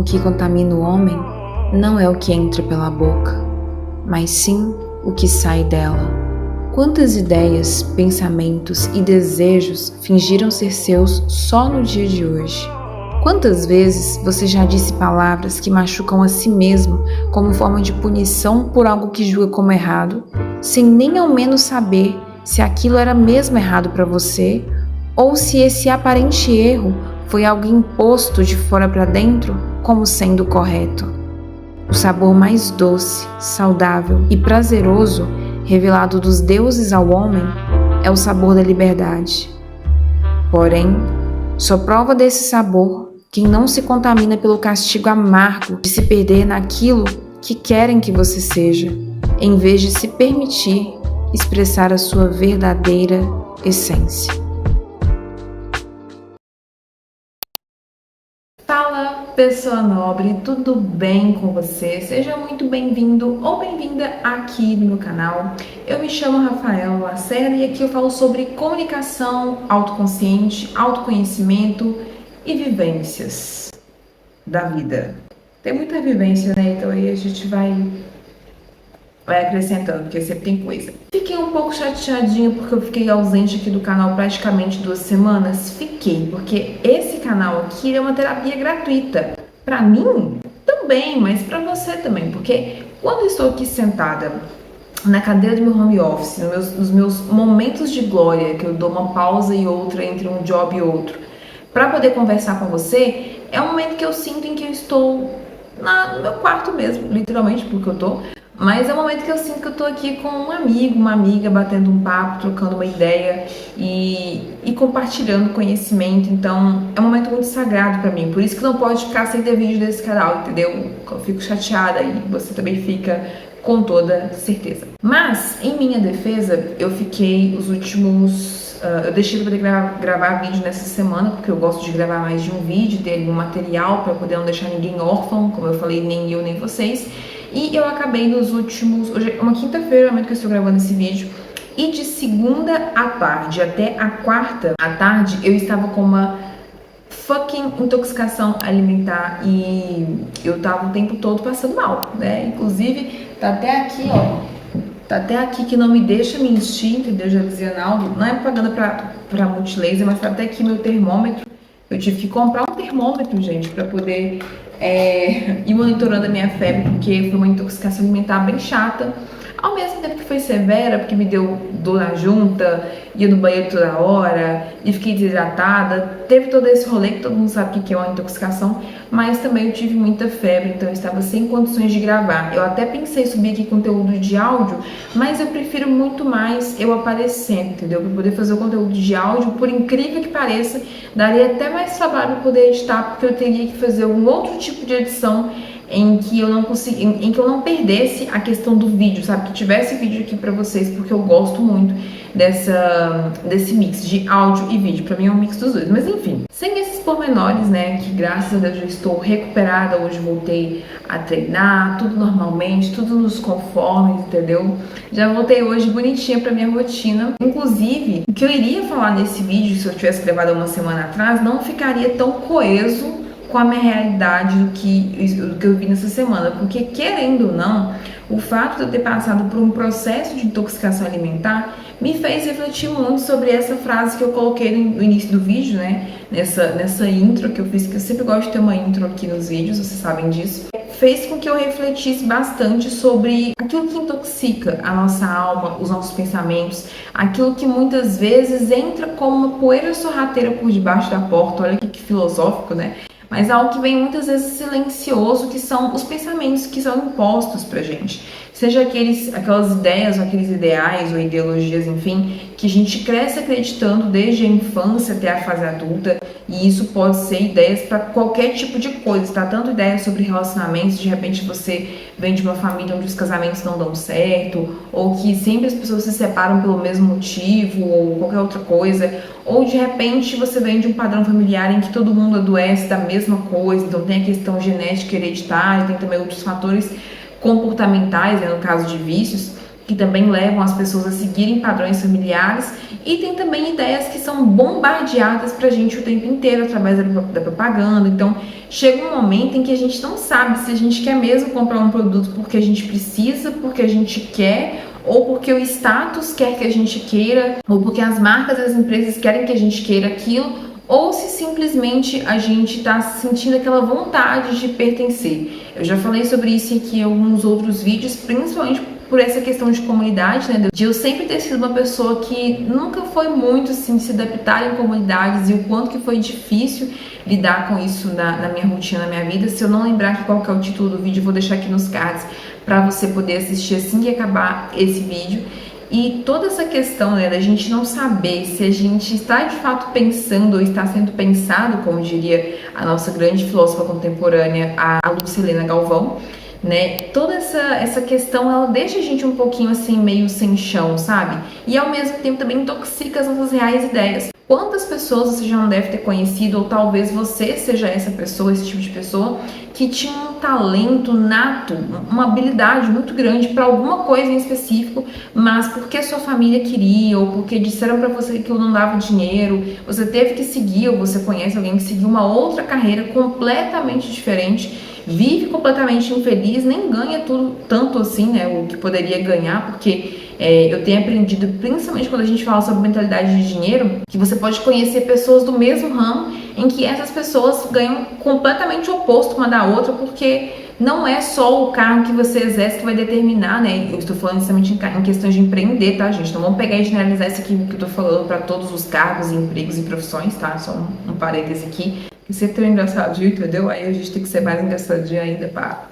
que contamina o homem não é o que entra pela boca, mas sim o que sai dela. Quantas ideias, pensamentos e desejos fingiram ser seus só no dia de hoje? Quantas vezes você já disse palavras que machucam a si mesmo como forma de punição por algo que julga como errado, sem nem ao menos saber se aquilo era mesmo errado para você ou se esse aparente erro foi algo imposto de fora para dentro como sendo correto? O sabor mais doce, saudável e prazeroso revelado dos deuses ao homem é o sabor da liberdade. Porém, só prova desse sabor quem não se contamina pelo castigo amargo de se perder naquilo que querem que você seja, em vez de se permitir expressar a sua verdadeira essência. Fala, pessoa nobre, tudo bem com você? Seja muito bem-vindo ou bem-vinda aqui no meu canal. Eu me chamo Rafaela Lacerda e aqui eu falo sobre comunicação autoconsciente, autoconhecimento e vivências da vida. Tem muita vivência, né? Então aí a gente vai acrescentando, porque sempre tem coisa. Fiquei um pouco chateadinha porque eu fiquei ausente aqui do canal praticamente 2 semanas. Fiquei, porque esse canal aqui é uma terapia gratuita. Pra mim, também, mas pra você também. Porque quando eu estou aqui sentada na cadeira do meu home office, nos meus momentos de glória, que eu dou uma pausa e outra entre um job e outro, pra poder conversar com você, é um momento que eu sinto em que eu estou no meu quarto mesmo, literalmente, porque eu tô. Mas é um momento que eu sinto que eu tô aqui com um amigo, uma amiga, batendo um papo, trocando uma ideia e compartilhando conhecimento. Então, é um momento muito sagrado pra mim. Por isso que não pode ficar sem ter vídeo desse canal, entendeu? Eu fico chateada e você também fica, com toda certeza. Mas, em minha defesa, eu fiquei os últimos... eu deixei de poder gravar vídeo nessa semana, porque eu gosto de gravar mais de um vídeo, ter algum material pra poder não deixar ninguém órfão, como eu falei, nem eu, nem vocês. E eu acabei nos últimos... Hoje é uma quinta-feira, no momento que eu estou gravando esse vídeo. E de segunda à tarde até a quarta à tarde, eu estava com uma fucking intoxicação alimentar. E eu tava o tempo todo passando mal, né? Inclusive, tá até aqui, ó. Tá até aqui que não me deixa mentir, entendeu? Já dizia Naldo. Não é propaganda pra Multilaser, mas tá até aqui meu termômetro. Eu tive que comprar um termômetro, gente, pra poder... ir monitorando a minha febre, porque foi uma intoxicação alimentar bem chata, ao mesmo tempo que foi severa, porque me deu dor na junta, ia no banheiro toda hora e fiquei desidratada. Teve todo esse rolê que todo mundo sabe o que é uma intoxicação, mas também eu tive muita febre, então eu estava sem condições de gravar. Eu até pensei em subir aqui conteúdo de áudio, mas eu prefiro muito mais eu aparecendo, entendeu? Para poder fazer o conteúdo de áudio, por incrível que pareça, daria até mais trabalho para poder editar, porque eu teria que fazer um outro tipo de edição em que eu não perdesse a questão do vídeo, sabe? Que tivesse vídeo aqui pra vocês, porque eu gosto muito desse mix de áudio e vídeo. Pra mim é um mix dos dois, mas enfim. Sem esses pormenores, né, que graças a Deus já estou recuperada, hoje voltei a treinar, tudo normalmente, tudo nos conformes, entendeu? Já voltei hoje bonitinha pra minha rotina. Inclusive, o que eu iria falar nesse vídeo, se eu tivesse gravado uma semana atrás, não ficaria tão coeso com a minha realidade do que eu vi nessa semana, porque querendo ou não, o fato de eu ter passado por um processo de intoxicação alimentar me fez refletir muito sobre essa frase que eu coloquei no início do vídeo, né? Nessa intro que eu fiz, que eu sempre gosto de ter uma intro aqui nos vídeos, vocês sabem disso. Fez com que eu refletisse bastante sobre aquilo que intoxica a nossa alma, os nossos pensamentos, aquilo que muitas vezes entra como uma poeira sorrateira por debaixo da porta. Olha que filosófico, né? Mas algo que vem muitas vezes silencioso, que são os pensamentos que são impostos pra gente. Seja aquelas ideias, ou aqueles ideais, ou ideologias, enfim, que a gente cresce acreditando desde a infância até a fase adulta. E isso pode ser ideias para qualquer tipo de coisa, tá? Tanto ideias sobre relacionamentos, de repente você vem de uma família onde os casamentos não dão certo, ou que sempre as pessoas se separam pelo mesmo motivo, ou qualquer outra coisa. Ou de repente você vem de um padrão familiar em que todo mundo adoece da mesma coisa, então tem a questão genética hereditária, tem também outros fatores comportamentais, né, no caso de vícios, que também levam as pessoas a seguirem padrões familiares E tem também ideias que são bombardeadas pra gente o tempo inteiro através da propaganda. Então, chega um momento em que a gente não sabe se a gente quer mesmo comprar um produto porque a gente precisa, porque a gente quer, ou porque o status quer que a gente queira, ou porque as marcas e as empresas querem que a gente queira aquilo, ou se simplesmente a gente está sentindo aquela vontade de pertencer. Eu já falei sobre isso aqui em alguns outros vídeos, principalmente por essa questão de comunidade, né? De eu sempre ter sido uma pessoa que nunca foi muito assim, se adaptar em comunidades, e o quanto que foi difícil lidar com isso na minha rotina, na minha vida. Se eu não lembrar aqui qual que é o título do vídeo, eu vou deixar aqui nos cards para você poder assistir assim que acabar esse vídeo. E toda essa questão, né, da gente não saber se a gente está de fato pensando ou está sendo pensado, como diria a nossa grande filósofa contemporânea, a Lucilena Galvão, né? Toda essa questão, ela deixa a gente um pouquinho assim, meio sem chão, sabe? E ao mesmo tempo também intoxica as nossas reais ideias. Quantas pessoas você já não deve ter conhecido, ou talvez você seja essa pessoa, esse tipo de pessoa, que tinha um talento nato, uma habilidade muito grande para alguma coisa em específico, mas porque sua família queria, ou porque disseram para você que não dava dinheiro, você teve que seguir, ou você conhece alguém que seguiu uma outra carreira completamente diferente, vive completamente infeliz, nem ganha tudo tanto assim, né, o que poderia ganhar, porque eu tenho aprendido, principalmente quando a gente fala sobre mentalidade de dinheiro, que você pode conhecer pessoas do mesmo ramo em que essas pessoas ganham completamente o oposto uma da outra, porque não é só o cargo que você exerce que vai determinar, né? Eu estou falando justamente em questões de empreender, tá, gente? Então vamos pegar e generalizar isso aqui que eu tô falando para todos os cargos, empregos e profissões, tá? Só um parêntese aqui. E ser tão engraçadinho, entendeu? Aí a gente tem que ser mais engraçadinho ainda para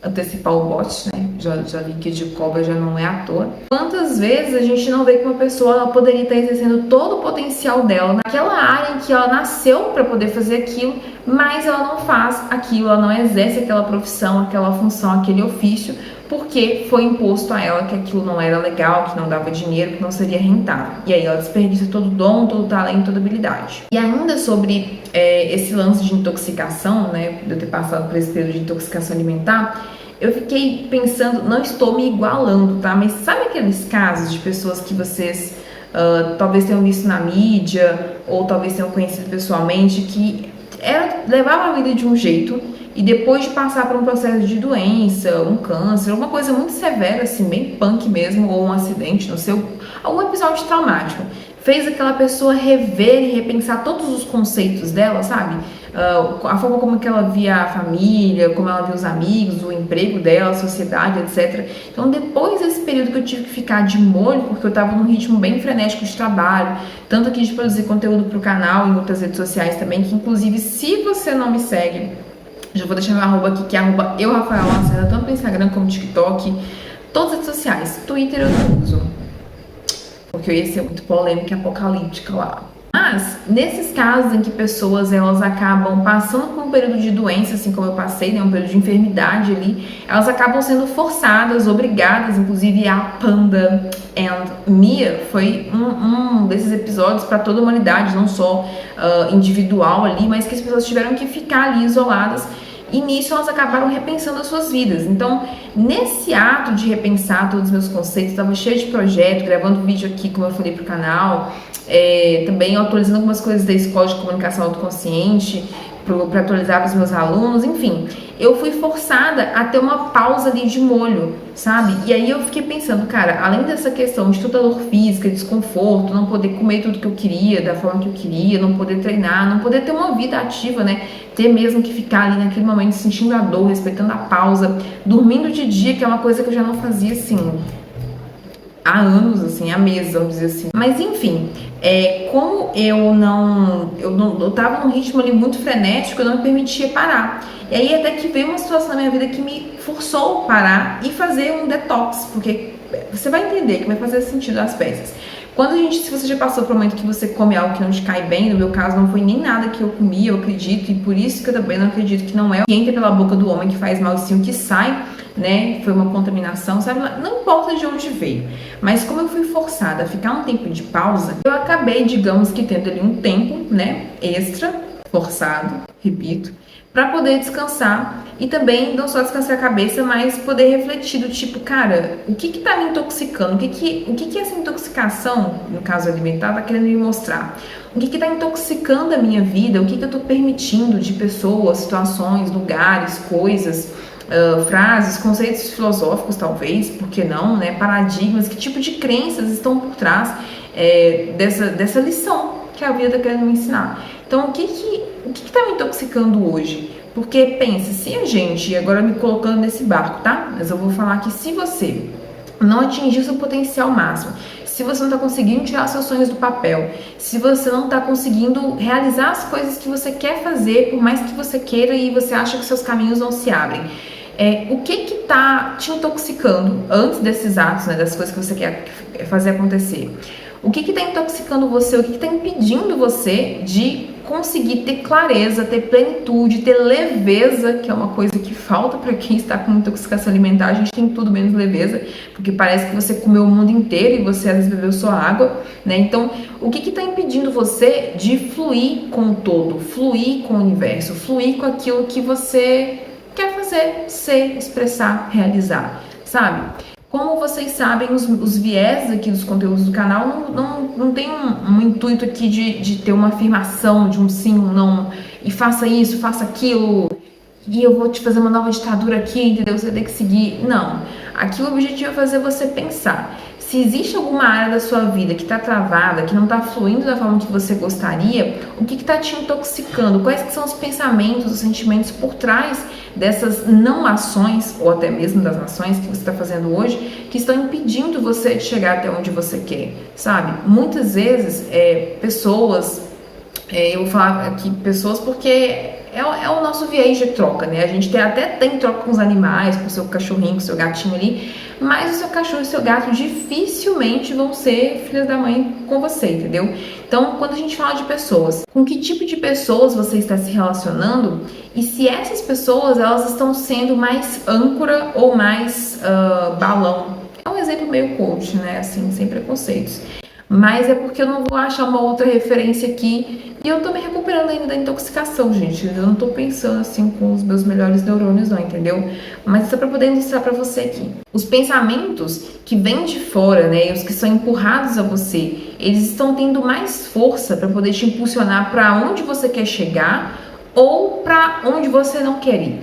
antecipar o bote, né? Já vi que de cobra já não é à toa. Quantas vezes a gente não vê que uma pessoa ela poderia estar exercendo todo o potencial dela naquela área em que ela nasceu para poder fazer aquilo, mas ela não faz aquilo, ela não exerce aquela profissão, aquela função, aquele ofício, porque foi imposto a ela que aquilo não era legal, que não dava dinheiro, que não seria rentável. E aí ela desperdiça todo o dom, todo o talento, toda a habilidade. E ainda sobre esse lance de intoxicação, né, de eu ter passado por esse período de intoxicação alimentar, eu fiquei pensando, não estou me igualando, tá? Mas sabe aqueles casos de pessoas que vocês talvez tenham visto na mídia, ou talvez tenham conhecido pessoalmente, que levava a vida de um jeito, e depois de passar por um processo de doença, um câncer, alguma coisa muito severa, assim, bem punk mesmo, ou um acidente, não sei, algum episódio traumático, fez aquela pessoa rever e repensar todos os conceitos dela, sabe? A forma como que ela via a família, como ela via os amigos, o emprego dela, a sociedade, etc. Então, depois desse período que eu tive que ficar de molho, porque eu tava num ritmo bem frenético de trabalho, tanto aqui de produzir conteúdo pro canal e em outras redes sociais também, que inclusive, se você não me segue, já vou deixar meu arroba aqui, que é arroba @euRafaelaLacerda, tanto no Instagram como no TikTok, todas as redes sociais. Twitter eu não uso, porque eu ia ser muito polêmica e apocalíptica lá. Mas, nesses casos em que pessoas elas acabam passando por um período de doença, assim como eu passei, né, um período de enfermidade ali, elas acabam sendo forçadas, obrigadas, inclusive a Panda and Mia foi um desses episódios para toda a humanidade, não só individual ali, mas que as pessoas tiveram que ficar ali isoladas. E nisso elas acabaram repensando as suas vidas. Então, nesse ato de repensar todos os meus conceitos, estava cheio de projeto, gravando vídeo aqui, como eu falei pro canal, também atualizando algumas coisas da Escola de Comunicação Autoconsciente, para atualizar para os meus alunos, enfim. Eu fui forçada a ter uma pausa ali de molho, sabe? E aí eu fiquei pensando, cara, além dessa questão de toda dor física, desconforto, não poder comer tudo que eu queria, da forma que eu queria, não poder treinar, não poder ter uma vida ativa, né? Ter mesmo que ficar ali naquele momento sentindo a dor, respeitando a pausa, dormindo de dia, que é uma coisa que eu já não fazia assim há anos, assim, há meses, vamos dizer assim. Mas enfim, como eu tava num ritmo ali muito frenético, eu não me permitia parar. E aí até que veio uma situação na minha vida que me forçou a parar e fazer um detox, porque você vai entender que vai fazer sentido as peças. Se você já passou por um momento que você come algo que não te cai bem, no meu caso não foi nem nada que eu comi, eu acredito, e por isso que eu também não acredito que não é o que entra pela boca do homem que faz mal, sim o que sai, né, foi uma contaminação, sabe, não importa de onde veio, mas como eu fui forçada a ficar um tempo de pausa, eu acabei, digamos que tendo ali um tempo, né, extra, forçado, repito, para poder descansar e também não só descansar a cabeça, mas poder refletir do tipo, cara, o que tá me intoxicando? O que essa intoxicação, no caso alimentar, tá querendo me mostrar? O que tá intoxicando a minha vida? O que eu tô permitindo de pessoas, situações, lugares, coisas, frases, conceitos filosóficos talvez, por que não, né? Paradigmas, que tipo de crenças estão por trás dessa lição que a vida está querendo me ensinar. Então, o que está me intoxicando hoje? Porque pensa, se a gente, agora me colocando nesse barco, tá? Mas eu vou falar que se você não atingir seu potencial máximo, se você não está conseguindo tirar seus sonhos do papel, se você não está conseguindo realizar as coisas que você quer fazer, por mais que você queira e você acha que seus caminhos não se abrem, o que está te intoxicando antes desses atos, né, das coisas que você quer fazer acontecer? O que está intoxicando você? O que está impedindo você de conseguir ter clareza, ter plenitude, ter leveza, que é uma coisa que falta para quem está com intoxicação alimentar. A gente tem tudo menos leveza, porque parece que você comeu o mundo inteiro e você às vezes bebeu só água, né? Então, o que está impedindo você de fluir com o todo, fluir com o universo, fluir com aquilo que você quer fazer, ser, expressar, realizar, sabe? Como vocês sabem, os viés aqui dos conteúdos do canal não tem um intuito aqui de ter uma afirmação de um sim ou um não, e faça isso, faça aquilo, e eu vou te fazer uma nova ditadura aqui, entendeu? Você tem que seguir. Não. Aqui o objetivo é fazer você pensar. Se existe alguma área da sua vida que está travada, que não está fluindo da forma que você gostaria, o que está te intoxicando? Quais que são os pensamentos, os sentimentos por trás dessas não ações, ou até mesmo das ações que você está fazendo hoje, que estão impedindo você de chegar até onde você quer, sabe? Muitas vezes, pessoas, eu vou falar aqui pessoas porque é o nosso viés de troca, né? A gente até tem troca com os animais, com o seu cachorrinho, com o seu gatinho ali, mas o seu cachorro e o seu gato dificilmente vão ser filhas da mãe com você, entendeu? Então, quando a gente fala de pessoas, com que tipo de pessoas você está se relacionando e se essas pessoas, elas estão sendo mais âncora ou mais balão. É um exemplo meio coach, né? Assim, sem preconceitos. Mas é porque eu não vou achar uma outra referência aqui. E eu tô me recuperando ainda da intoxicação, gente. Eu não tô pensando assim com os meus melhores neurônios não, entendeu? Mas só pra poder ilustrar pra você aqui. Os pensamentos que vêm de fora, né, e os que são empurrados a você, eles estão tendo mais força pra poder te impulsionar pra onde você quer chegar ou pra onde você não quer ir.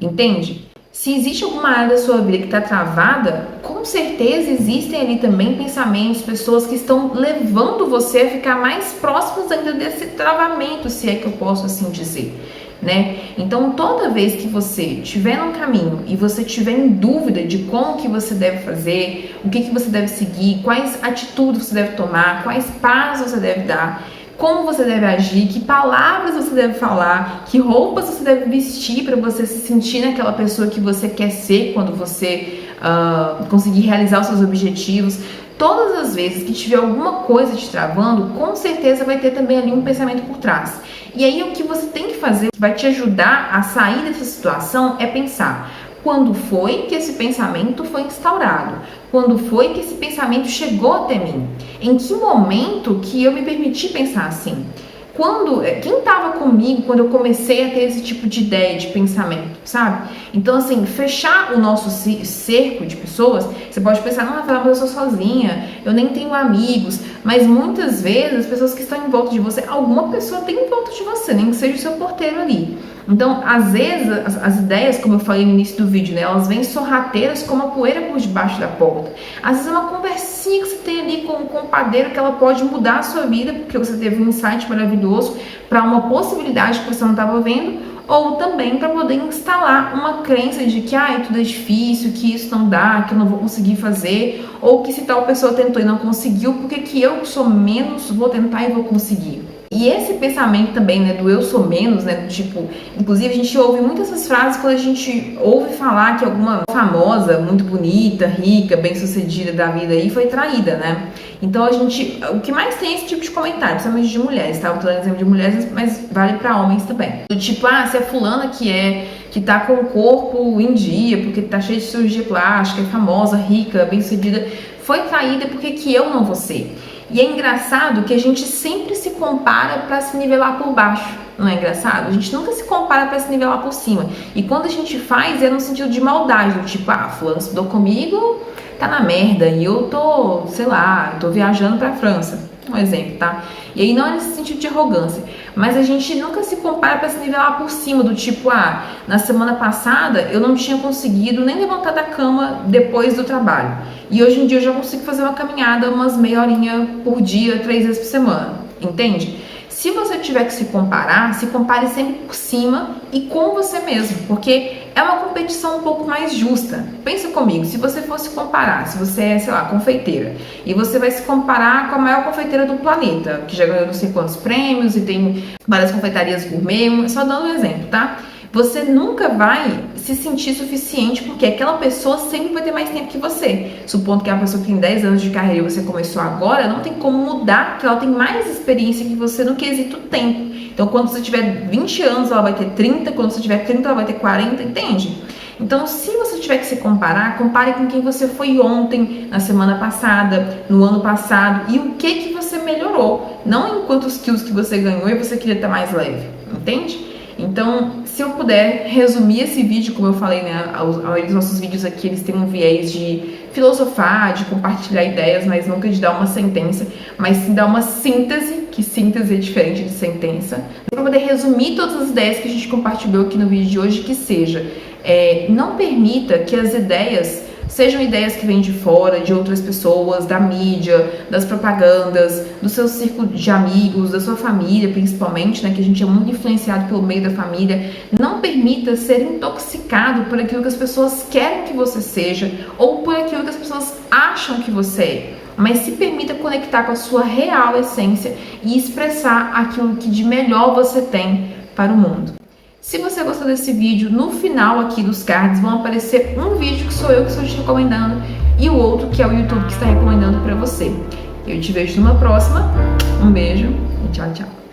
Entende? Se existe alguma área da sua vida que está travada, com certeza existem ali também pensamentos, pessoas que estão levando você a ficar mais próximos ainda desse travamento, se é que eu posso assim dizer, né? Então, toda vez que você estiver num caminho e você estiver em dúvida de como que você deve fazer, o que você deve seguir, quais atitudes você deve tomar, quais passos você deve dar, como você deve agir, que palavras você deve falar, que roupas você deve vestir para você se sentir naquela pessoa que você quer ser quando você conseguir realizar os seus objetivos. Todas as vezes que tiver alguma coisa te travando, com certeza vai ter também ali um pensamento por trás. E aí o que você tem que fazer, que vai te ajudar a sair dessa situação, é pensar: quando foi que esse pensamento foi instaurado? Quando foi que esse pensamento chegou até mim? Em que momento que eu me permiti pensar assim? Quem estava comigo quando eu comecei a ter esse tipo de ideia, de pensamento, sabe? Então, assim, fechar o nosso cerco de pessoas, você pode pensar: não, Rafaela, mas eu sou sozinha, eu nem tenho amigos. Mas muitas vezes, as pessoas que estão em volta de você, alguma pessoa tem em volta de você, nem que seja o seu porteiro ali. Então, às vezes, as ideias, como eu falei no início do vídeo, né, elas vêm sorrateiras como a poeira por debaixo da porta. Às vezes é uma conversinha que você tem ali com o padeiro que ela pode mudar a sua vida, porque você teve um insight maravilhoso para uma possibilidade que você não estava vendo, ou também para poder instalar uma crença de que tudo é difícil, que isso não dá, que eu não vou conseguir fazer, ou que se tal pessoa tentou e não conseguiu, porque que eu que sou menos vou tentar e vou conseguir. E esse pensamento também, né, do eu sou menos, né, do tipo, inclusive a gente ouve muitas essas frases quando a gente ouve falar que alguma famosa, muito bonita, rica, bem-sucedida da vida aí foi traída, né? Então o que mais tem é esse tipo de comentário, principalmente de mulheres, tá? Eu tô dando exemplo de mulheres, mas vale pra homens também. Do tipo, se a fulana que tá com o corpo em dia, porque tá cheia de cirurgia plástica, é famosa, rica, bem-sucedida, foi traída, porque que eu não vou ser? E é engraçado que a gente sempre se compara para se nivelar por baixo. Não é engraçado? A gente nunca se compara para se nivelar por cima. E quando a gente faz, é no sentido de maldade, do tipo, fulano estudou comigo, tá na merda, e eu tô, sei lá, tô viajando pra França. Um exemplo, tá? E aí não é nesse sentido de arrogância, mas a gente nunca se compara para se nivelar por cima, do tipo, na semana passada eu não tinha conseguido nem levantar da cama depois do trabalho. E hoje em dia eu já consigo fazer uma caminhada umas meia horinha por dia, 3 vezes por semana. Entende? Se você tiver que se comparar, se compare sempre por cima e com você mesmo, porque é uma competição um pouco mais justa. Pensa comigo, se você fosse comparar, se você é, sei lá, confeiteira, e você vai se comparar com a maior confeiteira do planeta, que já ganhou não sei quantos prêmios e tem várias confeitarias gourmet, só dando um exemplo, tá? Você nunca vai se sentir suficiente, porque aquela pessoa sempre vai ter mais tempo que você. Supondo que a pessoa que tem 10 anos de carreira e você começou agora, não tem como mudar, porque ela tem mais experiência que você no quesito tempo. Então, quando você tiver 20 anos, ela vai ter 30, quando você tiver 30, ela vai ter 40, entende? Então, se você tiver que se comparar, compare com quem você foi ontem, na semana passada, no ano passado, e o que você melhorou. Não em quantos quilos que você ganhou e você queria estar mais leve, entende? Então, se eu puder resumir esse vídeo, como eu falei, né, os nossos vídeos aqui, eles têm um viés de filosofar, de compartilhar ideias, mas nunca de dar uma sentença, mas sim dar uma síntese, que síntese é diferente de sentença, para poder resumir todas as ideias que a gente compartilhou aqui no vídeo de hoje, que seja, não permita que as ideias sejam ideias que vêm de fora, de outras pessoas, da mídia, das propagandas, do seu círculo de amigos, da sua família, principalmente, né, que a gente é muito influenciado pelo meio da família. Não permita ser intoxicado por aquilo que as pessoas querem que você seja ou por aquilo que as pessoas acham que você é. Mas se permita conectar com a sua real essência e expressar aquilo que de melhor você tem para o mundo. Se você gostou desse vídeo, no final aqui dos cards vão aparecer um vídeo que sou eu que estou te recomendando e o outro que é o YouTube que está recomendando para você. Eu te vejo numa próxima. Um beijo e tchau, tchau.